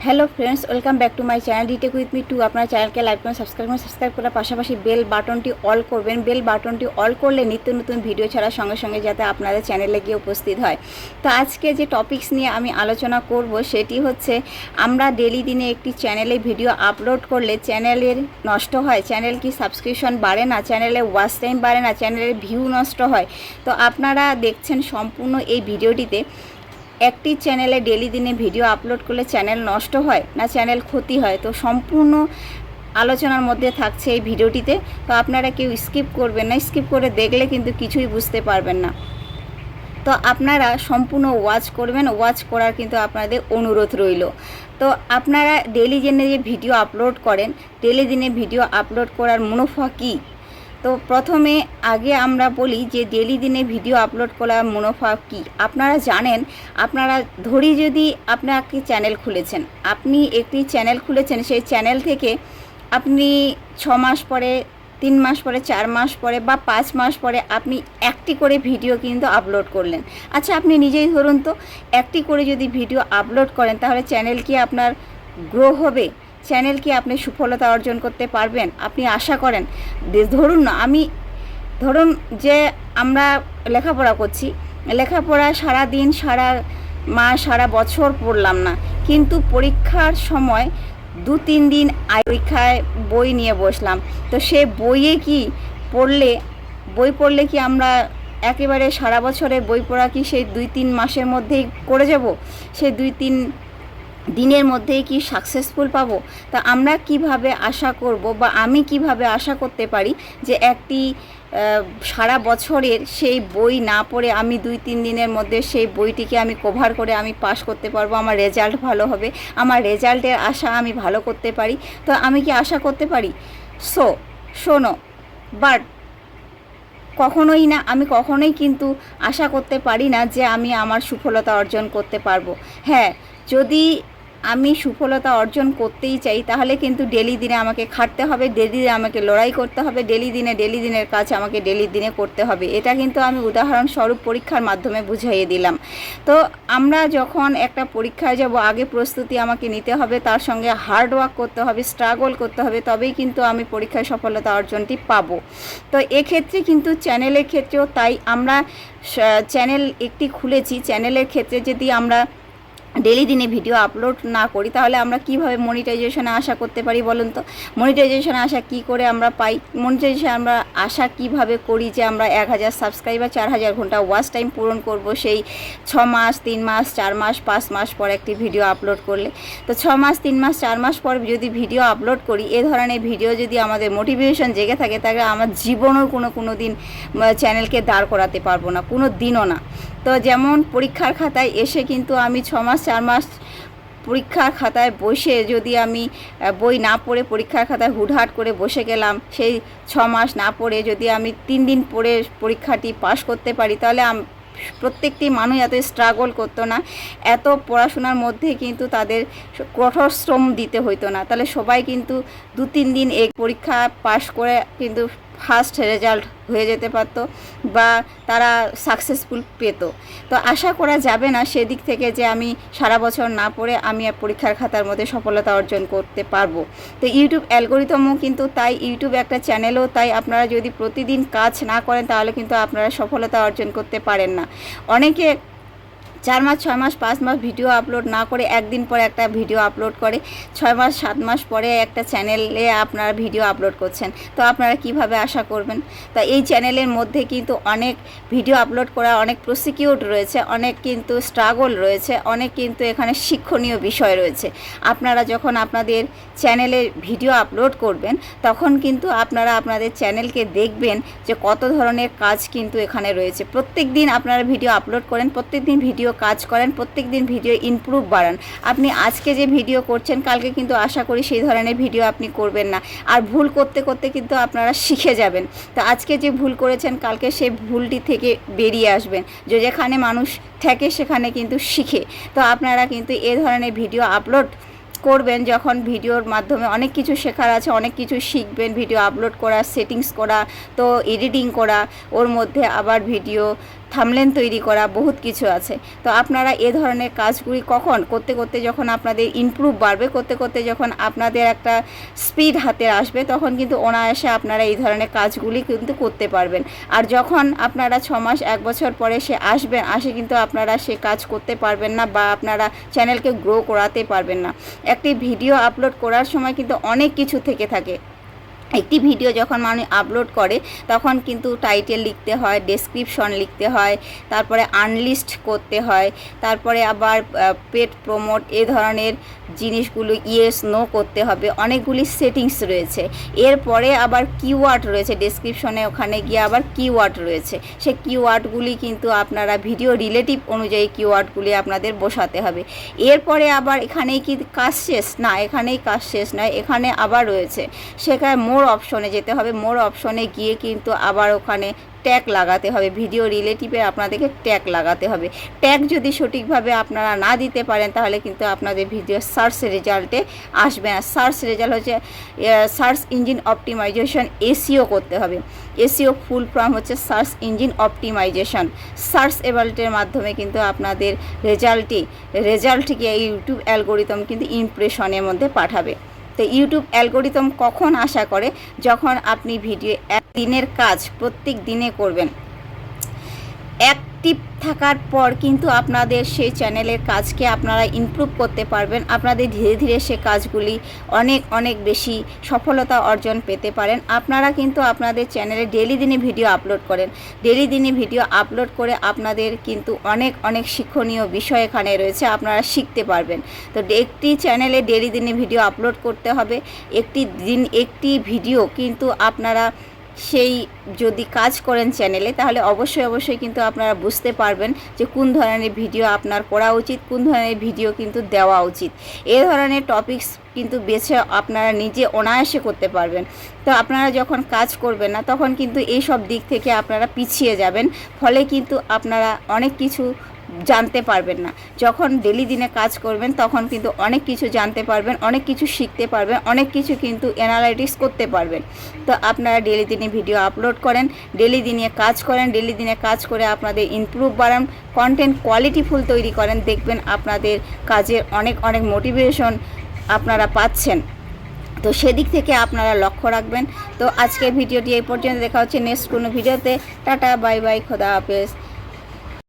Hello friends, welcome back to my channel detect with me two. আপনার চ্যানেলকে like করুন, subscribe করার পাশাপাশি বেল বাটনটি অল করবেন। বেল বাটনটি অল করলে নিত্য নতুন ভিডিও ছাড়ার সঙ্গে সঙ্গে যাতে আপনাদের চ্যানেলে গিয়ে উপস্থিত হয়। তো আজকে যে টপিকস নিয়ে আমি আলোচনা করব সেটি হচ্ছে, আমরা ডেলি দিনে একটি চ্যানেলে ভিডিও আপলোড করলে চ্যানেলের নষ্ট হয়, চ্যানেল কি সাবস্ক্রিপশন বাড়ে না, চ্যানেলে ওয়াচ টাইম বাড়ে না, চ্যানেলের ভিউ নষ্ট হয়। তো আপনারা দেখছেন সম্পূর্ণ এই ভিডিওটিতে, একটি চ্যানেলে ডেলি দিনে ভিডিও আপলোড করলে চ্যানেল নষ্ট হয় না চ্যানেল ক্ষতি হয়। তো সম্পূর্ণ আলোচনার মধ্যে থাকছে এই ভিডিওটিতে। তো আপনারা কেউ স্কিপ করবেন না, স্কিপ করে দেখলে কিন্তু কিছুই বুঝতে পারবেন না। তো আপনারা সম্পূর্ণ ওয়াচ করবেন, ওয়াচ করার কিন্তু আপনাদের অনুরোধ রইল। তো আপনারা ডেলি দিনে যে ভিডিও আপলোড করেন, ডেলি দিনে ভিডিও আপলোড করার মুনাফা কী? তো প্রথমে আগে আমরা বলি যে ডেলি দিনে ভিডিও আপলোড করার মুনাফা কী। আপনারা জানেন, আপনারা ধরি যদি আপনাকে চ্যানেল খুলেছেন, আপনি একটি চ্যানেল খুলেছেন, সেই চ্যানেল থেকে আপনি 6 মাস পরে, 3 মাস পরে, 4 মাস পরে বা 5 মাস পরে আপনি একটি করে ভিডিও কিন্তু আপলোড করলেন। আচ্ছা, আপনি নিজেই ধরুন তো, একটি করে যদি ভিডিও আপলোড করেন তাহলে চ্যানেল কি আপনার গ্রো হবে? চ্যানেল কি আপনি সফলতা অর্জন করতে পারবেন? আপনি আশা করেন? ধরুন যে আমরা লেখাপড়া করছি, লেখাপড়া সারা দিন, সারা মাস, সারা বছর পড়লাম না, কিন্তু পরীক্ষার সময় 2-3 দিন পরীক্ষায় বই নিয়ে বসলাম। তো সে বই পড়লে কি আমরা একেবারে সারা বছরের বই পড়া কি সেই 2-3 মাসের মধ্যেই করে যাব? সেই 2-3 দিনের মধ্যেই কি সাকসেসফুল পাবো? তা আমরা কিভাবে আশা করব, বা আমি কিভাবে আশা করতে পারি যে একটি সারা বছরের সেই বই না পড়ে আমি 2-3 দিনের মধ্যে সেই বইটিকে আমি কভার করে আমি পাস করতে পারবো, আমার রেজাল্ট ভালো হবে, আমার রেজাল্টের আশা আমি ভালো করতে পারি? তো আমি কি আশা করতে পারি? শোনো, বাট কখনোই না, আমি কখনোই কিন্তু আশা করতে পারি না যে আমি আমার সফলতা অর্জন করতে পারবো। হ্যাঁ, যদি আমি সফলতা অর্জন করতেই চাই তাহলে কিন্তু ডেলি দিনে আমাকে খাটতে হবে, ডেলি দিনে আমাকে লড়াই করতে হবে, ডেলি দিনের কাজ আমাকে ডেলি দিনে করতে হবে। এটা কিন্তু আমি উদাহরণস্বরূপ পরীক্ষার মাধ্যমে বুঝিয়ে দিলাম। তো আমরা যখন একটা পরীক্ষায় যাব, আগে প্রস্তুতি আমাকে নিতে হবে, তার সঙ্গে হার্ড ওয়ার্ক করতে হবে, স্ট্রাগল করতে হবে, তবেই কিন্তু আমি পরীক্ষায় সফলতা অর্জনটি পাবো। তো এক্ষেত্রে কিন্তু চ্যানেলের ক্ষেত্রেও তাই। আমরা চ্যানেল একটি খুলেছি, চ্যানেলের ক্ষেত্রে যদি আমরা ডেলি দিনে ভিডিও আপলোড না করি তাহলে আমরা কিভাবে মনিটাইজেশনে আশা করতে পারি বলুন তো? মনিটাইজেশনে আশা কি করে আমরা পাই? মনিটাইজেশন আমরা আশা কিভাবে করি যে আমরা 1000 সাবস্ক্রাইবার, 4000 ঘন্টা ওয়াচ টাইম পূরণ করব সেই 6 মাস, 3 মাস, 4 মাস, 5 মাস পর একটি ভিডিও আপলোড করলে। তো 6 মাস, 3 মাস, 4 মাস পর যদি ভিডিও আপলোড করি, এ ধরনের ভিডিও যদি আমাদের মোটিভেশন জেগে থাকে, তাহলে আমার জীবনেও কোনো দিন চ্যানেলকে দাঁড় করাতে পারবো না, কোনো দিনও না। তো যেমন পরীক্ষার খাতায় এসে কিন্তু আমি 6 মাস, 4 মাস পরীক্ষার খাতায় বসে যদি আমি বই না পড়ে পরীক্ষার খাতায় হুটহাট করে বসে গেলাম, সেই 6 মাস না পড়ে যদি আমি 3 দিন পড়ে পরীক্ষাটি পাশ করতে পারি, তাহলে প্রত্যেকটি মানুষ এত স্ট্রাগল করতো না, এত পড়াশোনার মধ্যে কিন্তু তাদের কঠোর শ্রম দিতে হইতো না। তাহলে সবাই কিন্তু 2-3 দিন এই পরীক্ষা পাশ করে কিন্তু ফার্স্ট রেজাল্ট হয়ে যেতে পারত, বা তারা সাকসেসফুল পেত। তো আশা করা যাবে না সেদিক থেকে যে আমি সারা বছর না পড়ে আমি পরীক্ষার খাতার মধ্যে সফলতা অর্জন করতে পারবো। তো ইউটিউব অ্যালগোরিদমও কিন্তু তাই, ইউটিউব একটা চ্যানেলও তাই। আপনারা যদি প্রতিদিন কাজ না করেন তাহলে কিন্তু আপনারা সফলতা অর্জন করতে পারেন না। অনেকে 4 মাস, 6 মাস, 5 মাস ভিডিও আপলোড না করে একদিন পরে একটা ভিডিও আপলোড করে, 6 মাস, 7 মাস পরে একটা চ্যানেলে আপনারা ভিডিও আপলোড করছেন। তো আপনারা কিভাবে আশা করবেন? তা এই চ্যানেলের মধ্যে কিন্তু অনেক ভিডিও আপলোড করা, অনেক প্রসিকিউট রয়েছে, অনেক কিন্তু স্ট্রাগল রয়েছে, অনেক কিন্তু এখানে শিক্ষণীয় বিষয় রয়েছে। আপনারা যখন আপনাদের চ্যানেলে ভিডিও আপলোড করবেন তখন কিন্তু আপনারা আপনাদের চ্যানেলকে দেখবেন যে কত ধরনের কাজ কিন্তু এখানে রয়েছে। প্রত্যেক দিন আপনারা ভিডিও আপলোড করেন, প্রত্যেক দিন ভিডিও কাজ করেন, প্রত্যেক দিন ভিডিও ইমপ্রুভ বাড়ান। আপনি আজকে যে ভিডিও করছেন কালকে কিন্তু আশা করি সেই ধরনের ভিডিও আপনি করবেন না। আর ভুল করতে করতে কিন্তু আপনারা শিখে যাবেন। তো আজকে যে ভুল করেছেন কালকে সেই ভুলটি থেকে বেরিয়ে আসবেন। যেখানে মানুষ থাকে সেখানে কিন্তু শিখে। তো আপনারা কিন্তু এ ধরনের ভিডিও আপলোড করবেন, যখন ভিডিওর মাধ্যমে অনেক কিছু শেখার আছে, অনেক কিছু শিখবেন। ভিডিও আপলোড করা, সেটিংস করা, তো এডিটিং করা, ওর মধ্যে আবার ভিডিও থামলেন তৈরি করা, বহুত কিছু আছে। তো আপনারা এ ধরনের কাজগুলি কখন করতে করতে যখন আপনাদের ইমপ্রুভ বাড়বে, করতে করতে যখন আপনাদের একটা স্পিড হাতে আসবে, তখন কিন্তু অনায়াসে আপনারা এই ধরনের কাজগুলি কিন্তু করতে পারবেন। আর যখন আপনারা 6 মাস 1 বছর পরে আসে কিন্তু আপনারা সে কাজ করতে পারবেন না, বা আপনারা চ্যানেলকে গ্রো করাতে পারবেন না। একটি ভিডিও আপলোড করার সময় কিন্তু অনেক কিছু থেকে থাকে। একটি ভিডিও যখন মানুষ আপলোড করে তখন কিন্তু টাইটেল লিখতে হয়, ডেসক্রিপশন লিখতে হয়, তারপরে আনলিস্ট করতে হয়, তারপরে আবার পেড প্রমোট এ ধরনের জিনিসগুলো ইয়েস নো করতে হবে, অনেকগুলি সেটিংস রয়েছে। এরপরে আবার কিওয়ার্ড রয়েছে, ডেসক্রিপশনে ওখানে গিয়ে আবার কিওয়ার্ড রয়েছে। সে কিওয়ার্ডগুলি কিন্তু আপনারা ভিডিও রিলেটিভ অনুযায়ী কিওয়ার্ডগুলি আপনাদের বসাতে হবে। এরপরে আবার এখানেই কি কাজ শেষ? না, এখানেই কাজ শেষ নয়, এখানে আবার রয়েছে, সেখানে মোর অপশনে যেতে হবে। মোর অপশনে গিয়ে কিন্তু আবার ওখানে ট্যাগ লাগাতে হবে, ভিডিও রিলেটিভে আপনাদেরকে ট্যাগ লাগাতে হবে। ট্যাগ যদি সঠিকভাবে আপনারা না দিতে পারেন তাহলে কিন্তু আপনাদের ভিডিও সার্চ রেজাল্টে আসবে না। সার্চ রেজাল্ট হচ্ছে সার্চ ইঞ্জিন অপটিমাইজেশন, এসইও করতে হবে। এসইও ফুল ফর্ম হচ্ছে সার্চ ইঞ্জিন অপটিমাইজেশন। সার্চ রেজাল্টের মাধ্যমে কিন্তু আপনাদের রেজাল্টকে ইউটিউব অ্যালগোরিদম কিন্তু ইমপ্রেশনের মধ্যে পাঠাবে। তো ইউটিউব অ্যালগোরিদম কখন আশা করে? যখন আপনি ভিডিও একদিনের কাজ প্রত্যেক দিনে করবেন, অ্যাক্টিভ থাকার পর কিন্তু আপনাদের সেই চ্যানেলের কাজকে আপনারা ইমপ্রুভ করতে পারবেন। আপনাদের ধীরে ধীরে সে কাজগুলি অনেক বেশি সফলতা অর্জন পেতে পারেন। আপনারা কিন্তু আপনাদের চ্যানেলে ডেলি দিনে ভিডিও আপলোড করেন, ডেলি দিনে ভিডিও আপলোড করে আপনাদের কিন্তু অনেক শিক্ষণীয় বিষয় এখানে রয়েছে, আপনারা শিখতে পারবেন। তো একটি চ্যানেলে ডেলি দিনে ভিডিও আপলোড করতে হবে। একটি ভিডিও কিন্তু আপনারা সেই যদি কাজ করেন চ্যানেলে, তাহলে অবশ্যই কিন্তু আপনারা বুঝতে পারবেন যে কোন ধরনের ভিডিও আপনার করা উচিত, কোন ধরনের ভিডিও কিন্তু দেওয়া উচিত। এ ধরনের টপিকস কিন্তু বেছে আপনারা নিজে অনায়াসে করতে পারবেন। তো আপনারা যখন কাজ করবেন না তখন কিন্তু এই সব দিক থেকে আপনারা পিছিয়ে যাবেন, ফলে কিন্তু আপনারা অনেক কিছু জানতে পারবেন না। যখন ডেলি দিনে কাজ করবেন তখন কিন্তু অনেক কিছু জানতে পারবেন, অনেক কিছু শিখতে পারবেন, অনেক কিছু কিন্তু অ্যানালাইটিক্স করতে পারবেন। তো আপনারা ডেলি দিনে ভিডিও আপলোড করেন, ডেলি দিনে কাজ করেন, ডেলি দিনে কাজ করে আপনাদের ইমপ্রুভ বাড়ান, কন্টেন্ট কোয়ালিটিফুল তৈরি করেন, দেখবেন আপনাদের কাজের অনেক মোটিভেশন আপনারা পাচ্ছেন। তো সেদিক থেকে আপনারা লক্ষ্য রাখবেন। তো আজকের ভিডিওটি এই পর্যন্ত, দেখা হচ্ছে নেক্সট কোনো ভিডিওতে। টাটা, বাই বাই, খোদা হাফেজ।